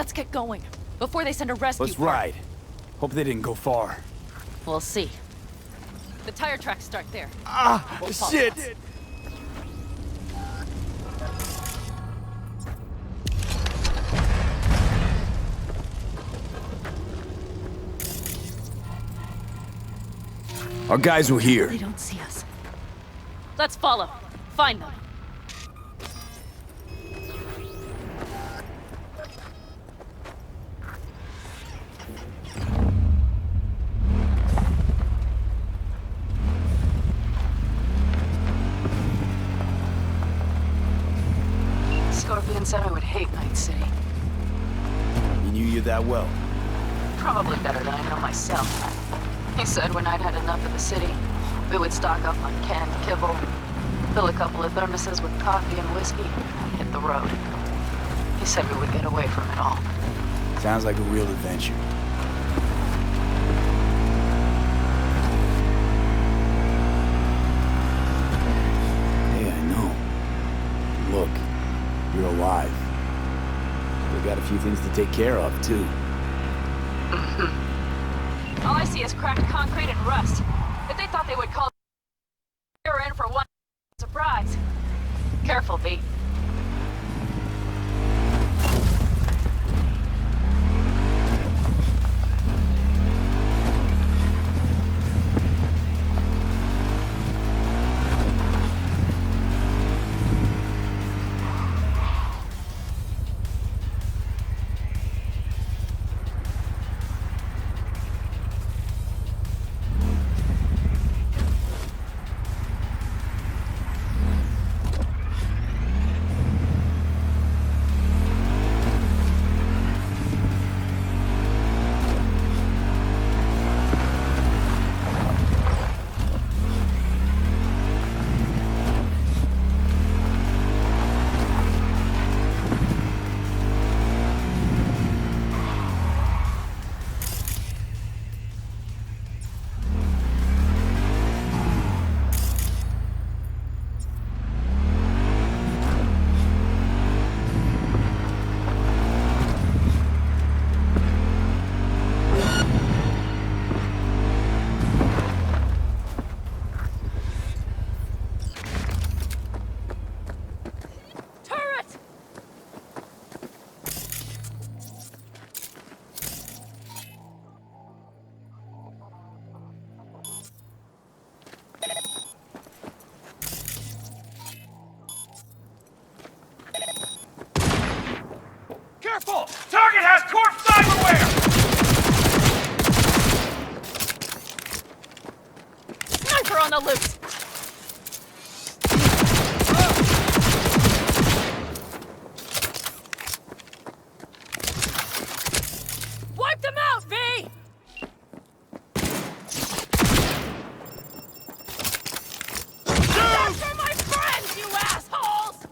Let's get going, before they send a rescue Let's party. ride. Hope they didn't go far. We'll see. The tire tracks start there. Ah, We'll follow. shit! Our guys were here. They don't see us. Let's follow. Find them. Scorpion said I would hate Night City. He knew you that well. Probably better than I know myself. He said when I'd had enough of the city, we would stock up on canned kibble, fill a couple of thermoses with coffee and whiskey, and hit the road. He said we would get away from it all. Sounds like a real adventure. Hey, I know. Look, you're alive. We got a few things to take care of, too. All I see is cracked concrete and rust. If they thought they would call, they were in for one surprise. Careful, V. Careful! Target has Corp cyberware! Sniper on the loose! Wipe them out, V! That's for my friends, you assholes!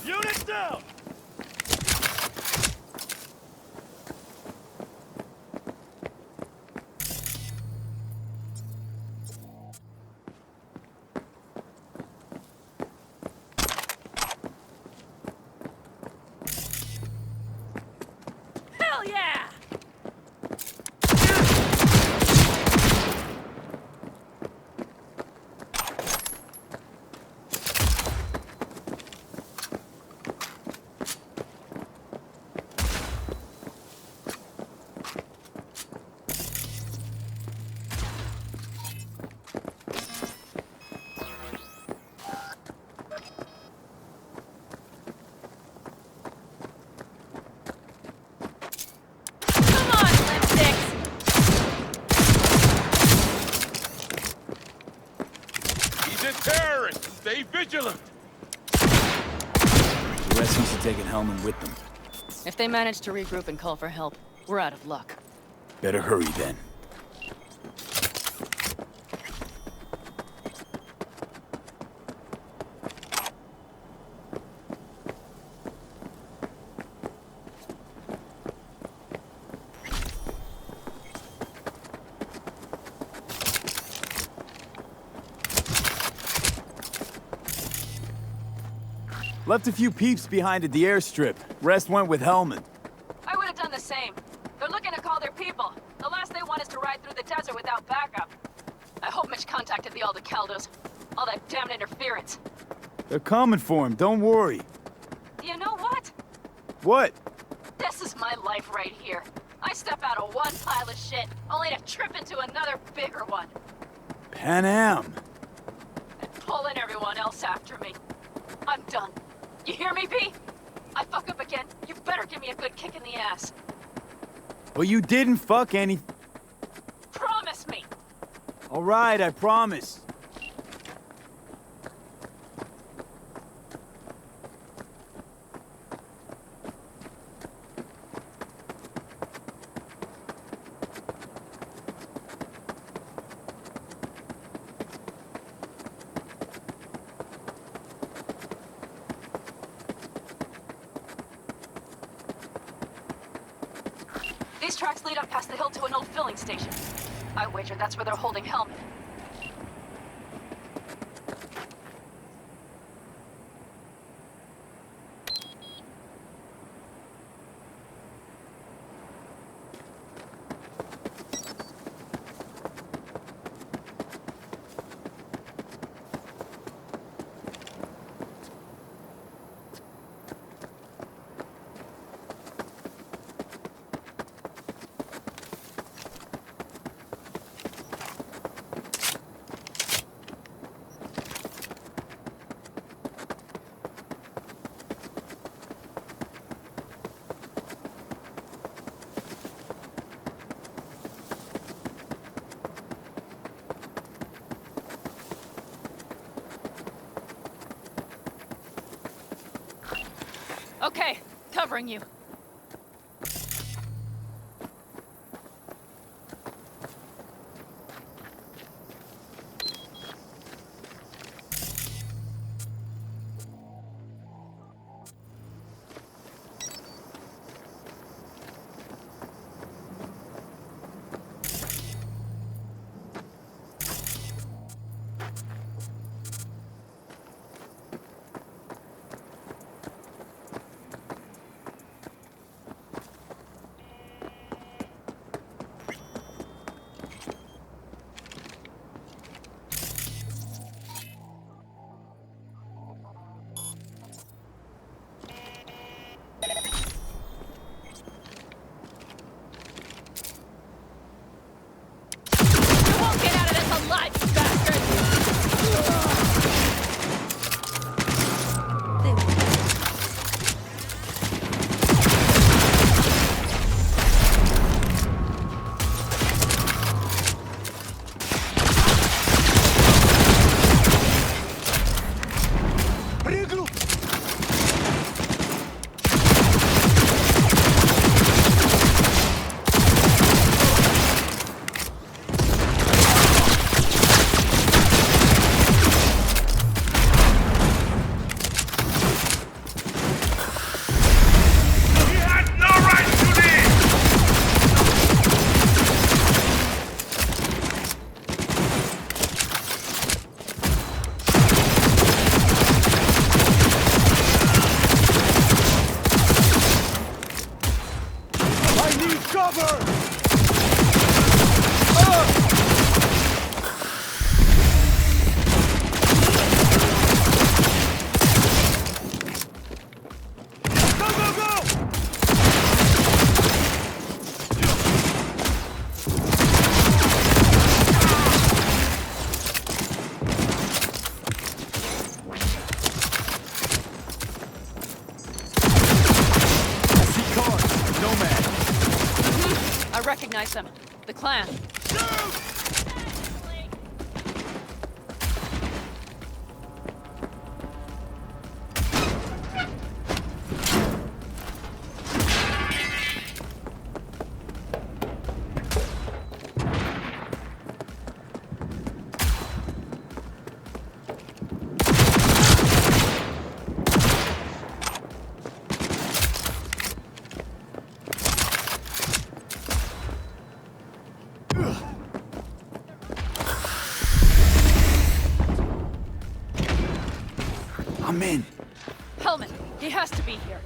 Unit down! Hell yeah! Come on, lipsticks! He's a terrorist! Stay vigilant! The rescues are taking Hellman with them. If they manage to regroup and call for help, we're out of luck. Better hurry, then. Left a few peeps behind at the airstrip. Rest went with Hellman. I would have done the same. They're looking to call their people. The last they want is to ride through the desert without backup. I hope Mitch contacted the Aldecaldos. All that damn interference. They're coming for him, don't worry. You know what? What? This is my life right here. I step out of one pile of shit, only to trip into another bigger one. Pan Am. And pulling everyone else after me. I'm done. You hear me, B? I fuck up again, you better give me a good kick in the ass. But you didn't fuck any... Promise me! All right, I promise. These tracks lead up past the hill to an old filling station. I wager that's where they're holding Hellman. Okay, covering you. Nomad. I recognize them. The clan. I'm in. Hellman, he has to be here.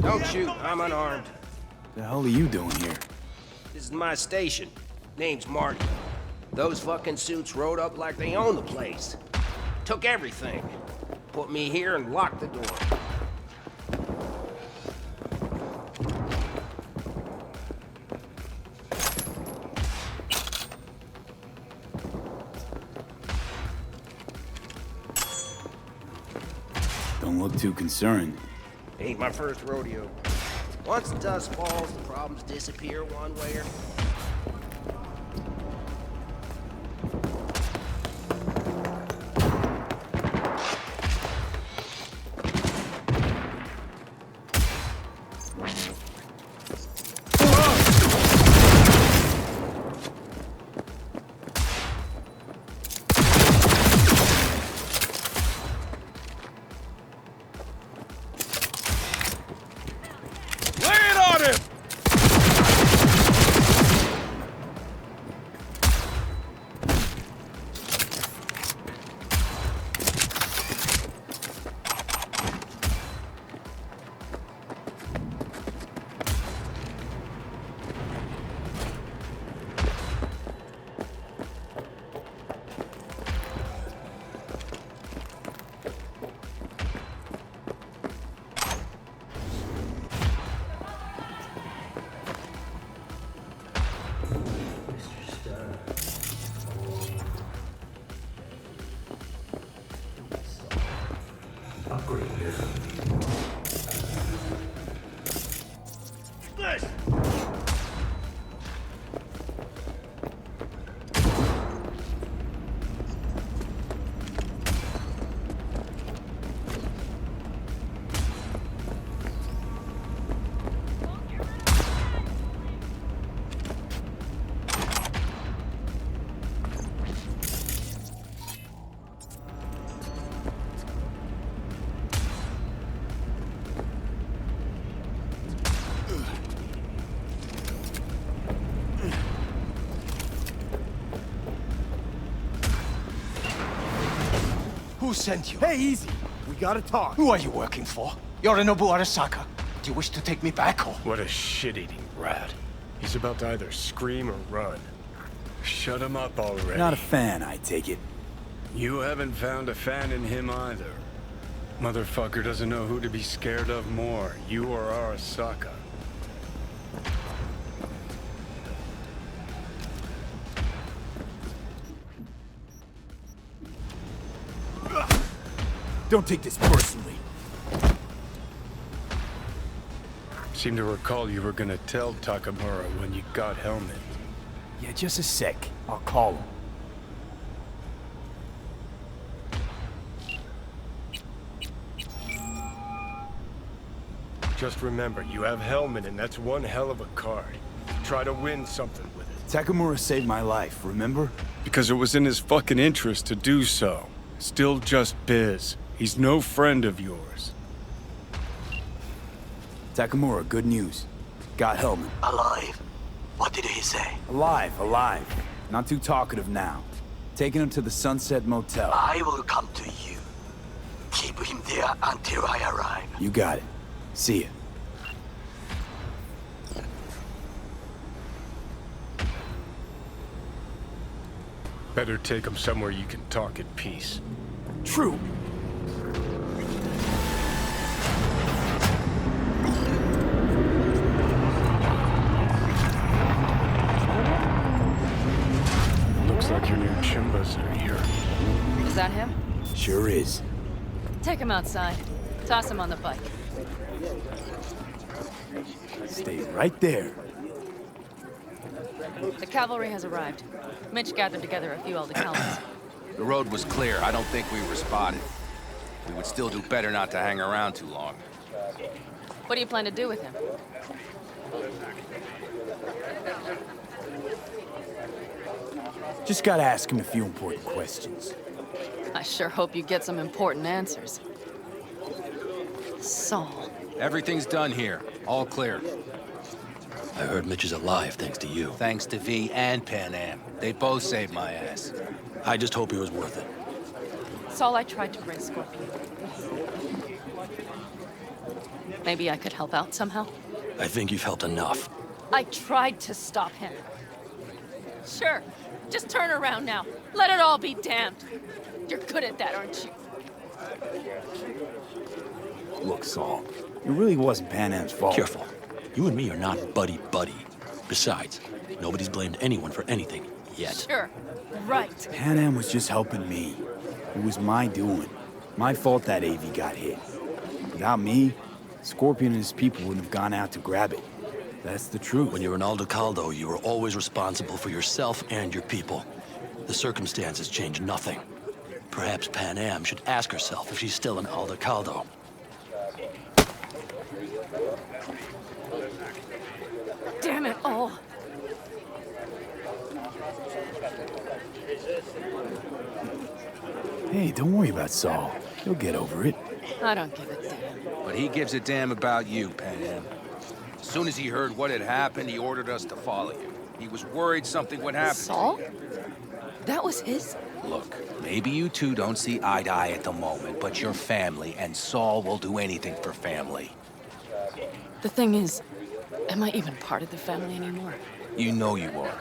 Don't shoot, I'm unarmed. The hell are you doing here? This is my station. Name's Martin. Those fucking suits rode up like they own the place. Took everything. Put me here and locked the door. Don't look too concerned. Ain't my first rodeo. Once the dust falls, the problems disappear one way or... Who sent you? Hey, easy. We gotta talk. Who are you working for? Yorinobu Arasaka. Do you wish to take me back or? What a shit-eating rat. He's about to either scream or run. Shut him up already. Not a fan, I take it. You haven't found a fan in him either. Motherfucker doesn't know who to be scared of more, you or Arasaka. Don't take this personally. Seem to recall you were gonna tell Takamura when you got Hellman. Yeah, just a sec. I'll call him. Just remember, you have Hellman and that's one hell of a card. Try to win something with it. Takamura saved my life, remember? Because it was in his fucking interest to do so. Still just biz. He's no friend of yours. Takamura, good news. Got Hellman. Alive. What did he say? Alive, alive. Not too talkative now. Taking him to the Sunset Motel. I will come to you. Keep him there until I arrive. You got it. See ya. Better take him somewhere you can talk in peace. True. Looks like your new Chimbas are here. Is that him? Sure is. Take him outside. Toss him on the bike. Stay right there. The cavalry has arrived. Mitch gathered together a few Aldecaldos. The road was clear. I don't think we were spotted. We would still do better not to hang around too long. What do you plan to do with him? Just gotta ask him a few important questions. I sure hope you get some important answers. Saul. Everything's done here. All clear. I heard Mitch is alive thanks to you. Thanks to V and Pan Am. They both saved my ass. I just hope it was worth it. Saul, I tried to bring Scorpion. Maybe I could help out somehow? I think you've helped enough. I tried to stop him. Sure. Just turn around now. Let it all be damned. You're good at that, aren't you? Look, Saul, it really wasn't Pan Am's fault. Careful. You and me are not buddy-buddy. Besides, nobody's blamed anyone for anything yet. Sure. Right. Pan Am was just helping me. It was my doing. My fault that AV got hit. Without me, Scorpion and his people wouldn't have gone out to grab it. That's the truth. When you're an Aldecaldo, you are always responsible for yourself and your people. The circumstances change nothing. Perhaps Pan Am should ask herself if she's still an Aldecaldo. Damn it all. Hey, don't worry about Saul. He'll get over it. I don't give a damn. But he gives a damn about you, Pan Am. As soon as he heard what had happened, he ordered us to follow you. He was worried something would happen. Saul? That was his? Look, maybe you two don't see eye to eye at the moment, but you're family, and Saul will do anything for family. The thing is, am I even part of the family anymore? You know you are.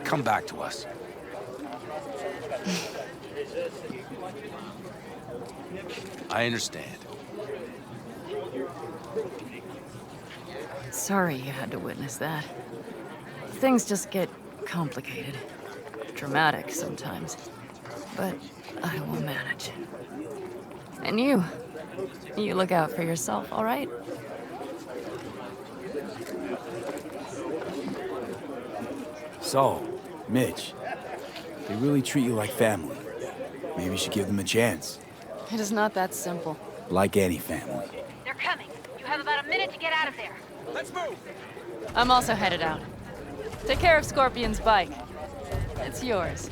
Come back to us. I understand. Sorry you had to witness that. Things just get complicated. Dramatic sometimes. But I will manage. And you look out for yourself, all right? Saul, Mitch, they really treat you like family. Maybe you should give them a chance. It is not that simple. Like any family. They're coming. You have about a minute to get out of there. Let's move! I'm also headed out. Take care of Scorpion's bike. It's yours.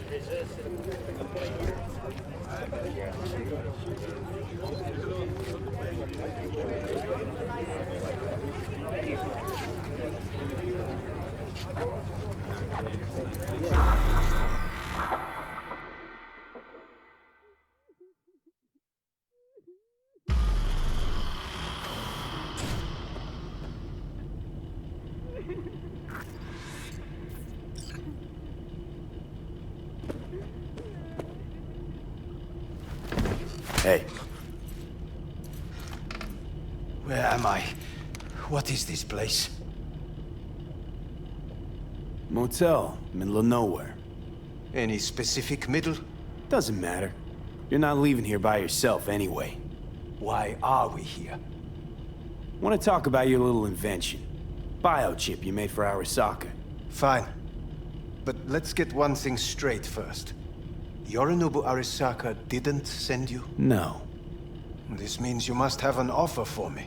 Hey, Where am I? What is this place? motel, middle of nowhere. Any specific middle? Doesn't matter. You're not leaving here by yourself anyway. Why are we here? Want to talk about your little invention? Biochip you made for Arasaka. Fine. But let's get one thing straight first. Yorinobu Arasaka didn't send you? No. This means you must have an offer for me.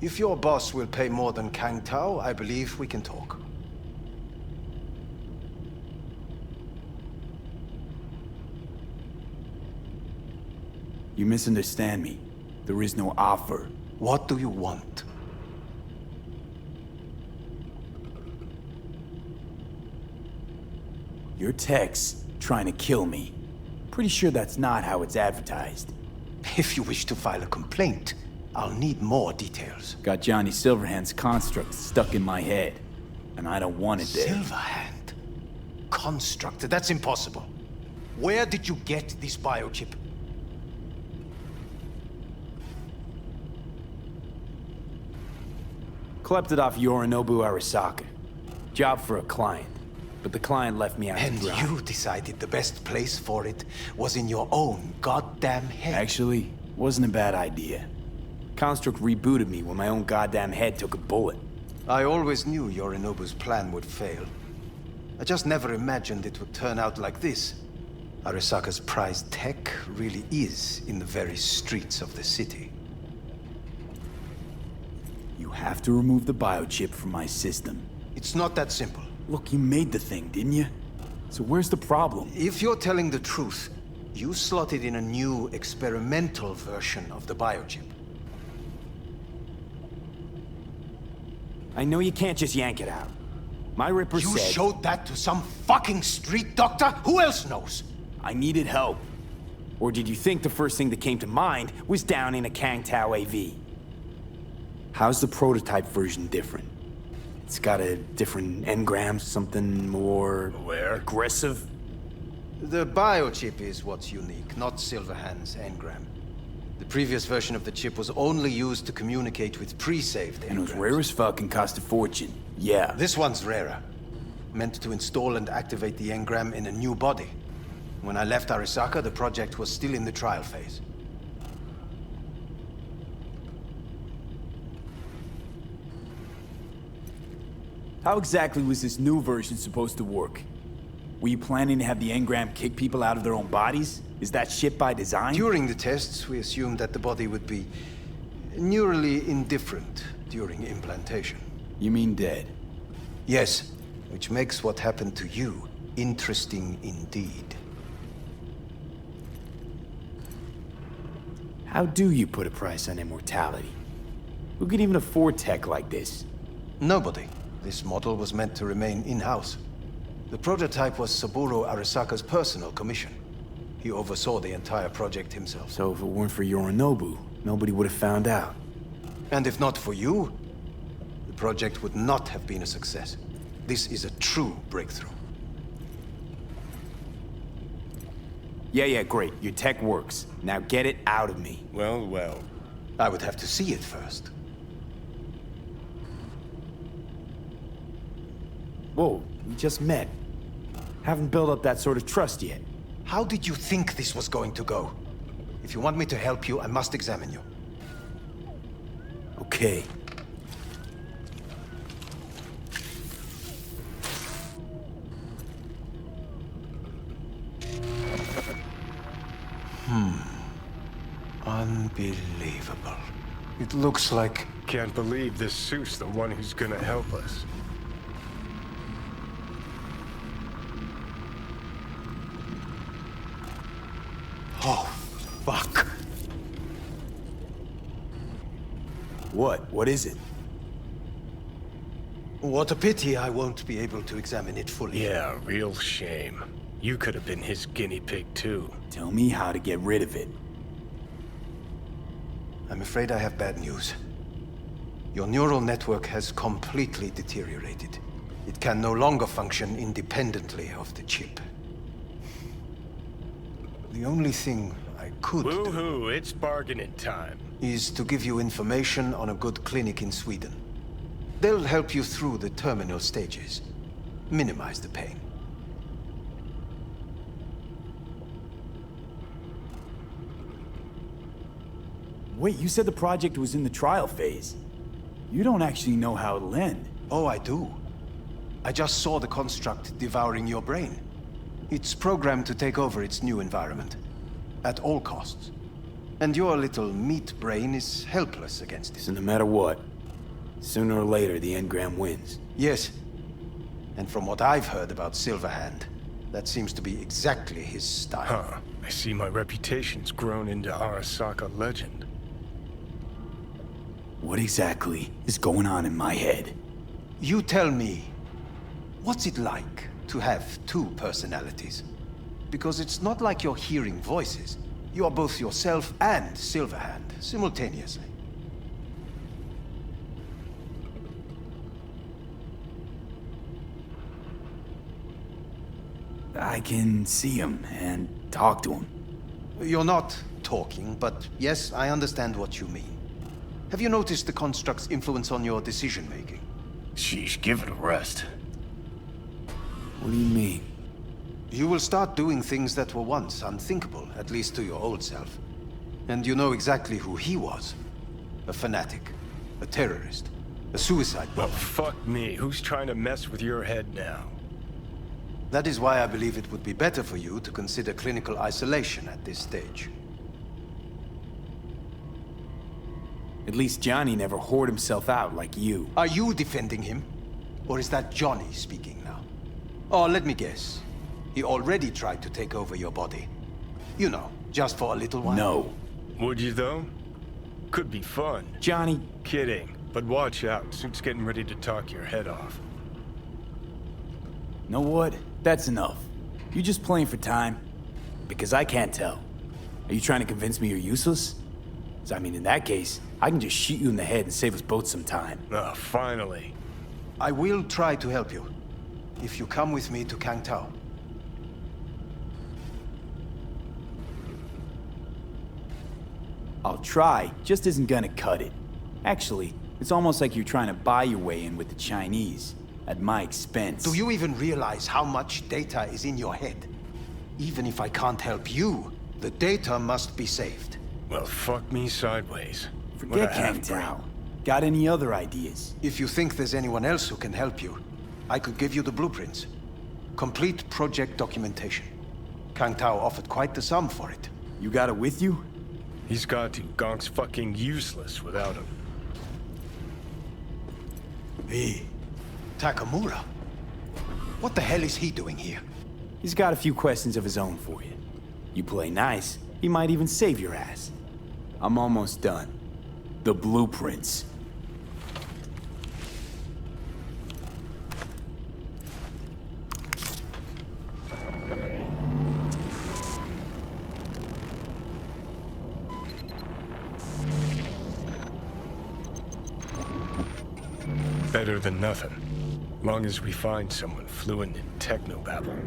If your boss will pay more than Kang Tao, I believe we can talk. You misunderstand me. There is no offer. What do you want? Your text trying to kill me. Pretty sure that's not how it's advertised. If you wish to file a complaint, I'll need more details. Got Johnny Silverhand's construct stuck in my head. And I don't want it there. Silverhand? Construct? That's impossible. Where did you get this biochip? Klept it off Yorinobu Arasaka. Job for a client. But the client left me out to And dry. you decided the best place for it was in your own goddamn head. Actually, wasn't a bad idea. Construct rebooted me when my own goddamn head took a bullet. I always knew Yorinobu's plan would fail. I just never imagined it would turn out like this. Arasaka's prized tech really is in the very streets of the city. You have to remove the biochip from my system. It's not that simple. Look, you made the thing, didn't you? So where's the problem? If you're telling the truth, you slotted in a new experimental version of the biochip. I know you can't just yank it out. My Ripper You said... showed that to some fucking street doctor? Who else knows? I needed help. Or did you think the first thing that came to mind was down in a Kangtao AV? How's the prototype version different? It's got a different engram, something more... aggressive? The biochip is what's unique, not Silverhand's engram. The previous version of the chip was only used to communicate with pre-saved engrams. And it was rare as fuck and cost a fortune. Yeah. This one's rarer. Meant to install and activate the engram in a new body. When I left Arasaka, the project was still in the trial phase. How exactly was this new version supposed to work? Were you planning to have the engram kick people out of their own bodies? Is that shit by design? During the tests, we assumed that the body would be neurally indifferent during implantation. You mean dead? Yes, which makes what happened to you interesting indeed. How do you put a price on immortality? Who could even afford tech like this? Nobody. This model was meant to remain in-house. The prototype was Saburo Arasaka's personal commission. He oversaw the entire project himself. So if it weren't for Yorinobu, nobody would have found out. And if not for you, the project would not have been a success. This is a true breakthrough. Yeah, great. Your tech works. Now get it out of me. Well, well. I would have to see it first. Whoa, we just met. Haven't built up that sort of trust yet. How did you think this was going to go? If you want me to help you, I must examine you. Okay. Unbelievable. It looks like... Can't believe this suit's the one who's gonna help us. Oh, fuck. What? What is it? What a pity I won't be able to examine it fully. Yeah, real shame. You could have been his guinea pig too. Tell me how to get rid of it. I'm afraid I have bad news. Your neural network has completely deteriorated. It can no longer function independently of the chip. The only thing I could do Woohoo, it's bargaining time. is to give you information on a good clinic in Sweden. They'll help you through the terminal stages. Minimize the pain. Wait, you said the project was in the trial phase. You don't actually know how it'll end. Oh, I do. I just saw the construct devouring your brain. It's programmed to take over its new environment. At all costs. And your little meat brain is helpless against it. So no matter what, sooner or later the engram wins. Yes. And from what I've heard about Silverhand, that seems to be exactly his style. Huh. I see my reputation's grown into Arasaka legend. What exactly is going on in my head? You tell me, what's it like to have two personalities? Because it's not like you're hearing voices. You are both yourself and Silverhand, simultaneously. I can see him and talk to him. You're not talking, but yes, I understand what you mean. Have you noticed the construct's influence on your decision-making? Sheesh, give it a rest. What do you mean? You will start doing things that were once unthinkable, at least to your old self. And you know exactly who he was. A fanatic, a terrorist, a suicide Well, bomber. fuck me. Who's trying to mess with your head now? That is why I believe it would be better for you to consider clinical isolation at this stage. At least Johnny never whored himself out like you. Are you defending him? Or is that Johnny speaking now? Oh, let me guess. He already tried to take over your body. You know, just for a little while. No. Would you, though? Could be fun. Johnny, Kidding. But watch out. Suit's getting ready to talk your head off. know what? That's enough. You just playing for time? Because I can't tell. Are you trying to convince me you're useless? 'Cause I mean, in that case, I can just shoot you in the head and save us both some time. Ah, finally. I will try to help you. If you come with me to Kangtao. I'll try, just isn't gonna cut it. Actually, it's almost like you're trying to buy your way in with the Chinese, at my expense. Do you even realize how much data is in your head? Even if I can't help you, the data must be saved. Well, fuck me sideways. What Forget a half-brain. Kangtao. Got any other ideas? If you think there's anyone else who can help you, I could give you the blueprints. Complete project documentation. Kangtao offered quite the sum for it. You got it with you? He's got to. Gonk's fucking useless without him. Hey, Takamura? What the hell is he doing here? He's got a few questions of his own for you. You play nice, he might even save your ass. I'm almost done. The blueprints. Better than nothing. Long as we find someone fluent in technobabble.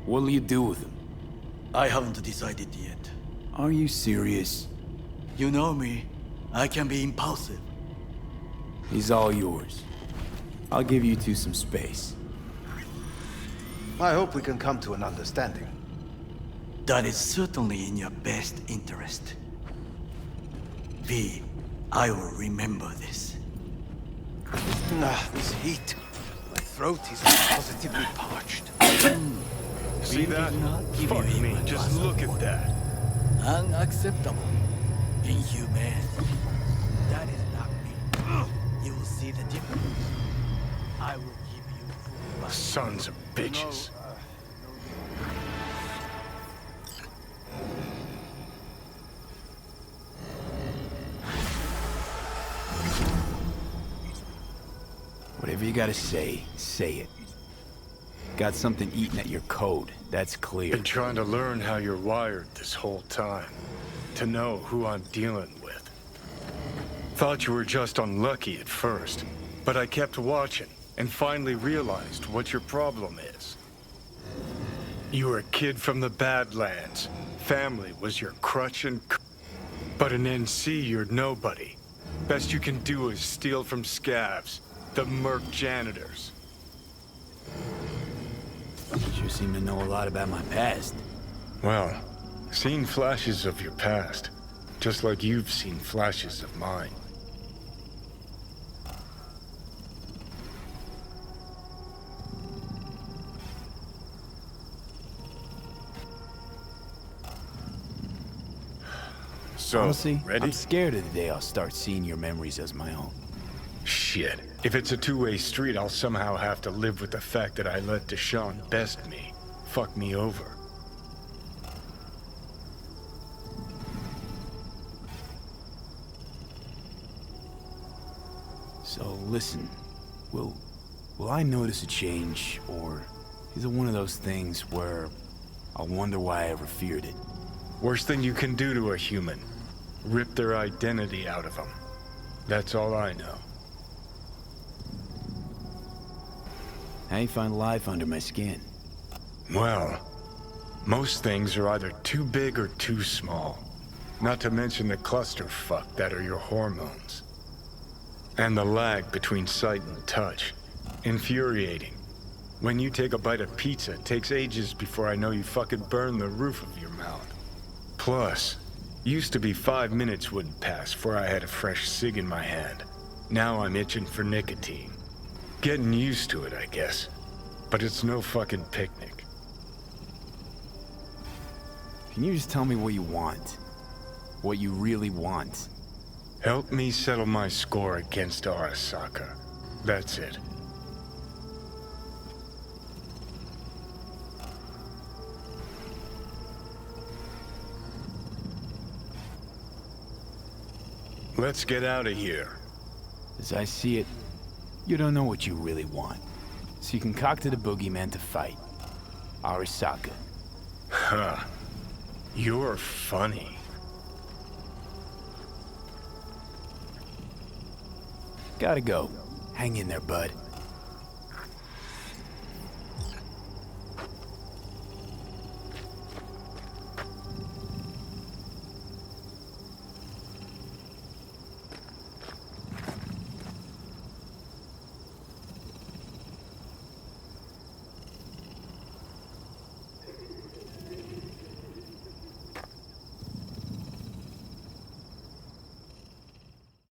What'll you do with him? I haven't decided yet. Are you serious? You know me. I can be impulsive. He's all yours. I'll give you two some space. I hope we can come to an understanding. That is certainly in your best interest. V, I will remember this. This heat. My throat is positively parched. See that? Give Fuck you me. even Just glass of look at water. that. Unacceptable. Inhumane. That is not me. You will see the difference. I will give you full life. Sons of bitches. Whatever you gotta say, say it. Got something eating at your code, that's clear. Been trying to learn how you're wired this whole time. To know who I'm dealing with. Thought you were just unlucky at first, but I kept watching and finally realized what your problem is. You were a kid from the Badlands. Family was your crutch and but in NC you're nobody. Best you can do is steal from scabs, the merc janitors. Sure seem to know a lot about my past. Well, seen flashes of your past, just like you've seen flashes of mine. So, Honestly, ready? I'm scared of the day I'll start seeing your memories as my own. Shit. If it's a two-way street, I'll somehow have to live with the fact that I let Deshaun best me. Fuck me over. So listen, will I notice a change, or is it one of those things where I'll wonder why I ever feared it? Worst thing you can do to a human. Rip their identity out of them. That's all I know. How you find life under my skin? Well, most things are either too big or too small. Not to mention the clusterfuck that are your hormones. And the lag between sight and touch. Infuriating. When you take a bite of pizza, it takes ages before I know you fucking burn the roof of your mouth. Plus, used to be 5 minutes wouldn't pass before I had a fresh cig in my hand. Now I'm itching for nicotine. Getting used to it, I guess. But it's no fucking picnic. Can you just tell me what you want? What you really want? Help me settle my score against Arasaka. That's it. Let's get out of here. As I see it, you don't know what you really want. So you concocted a boogeyman to fight. Arasaka. Huh. You're funny. Gotta go. Hang in there, bud.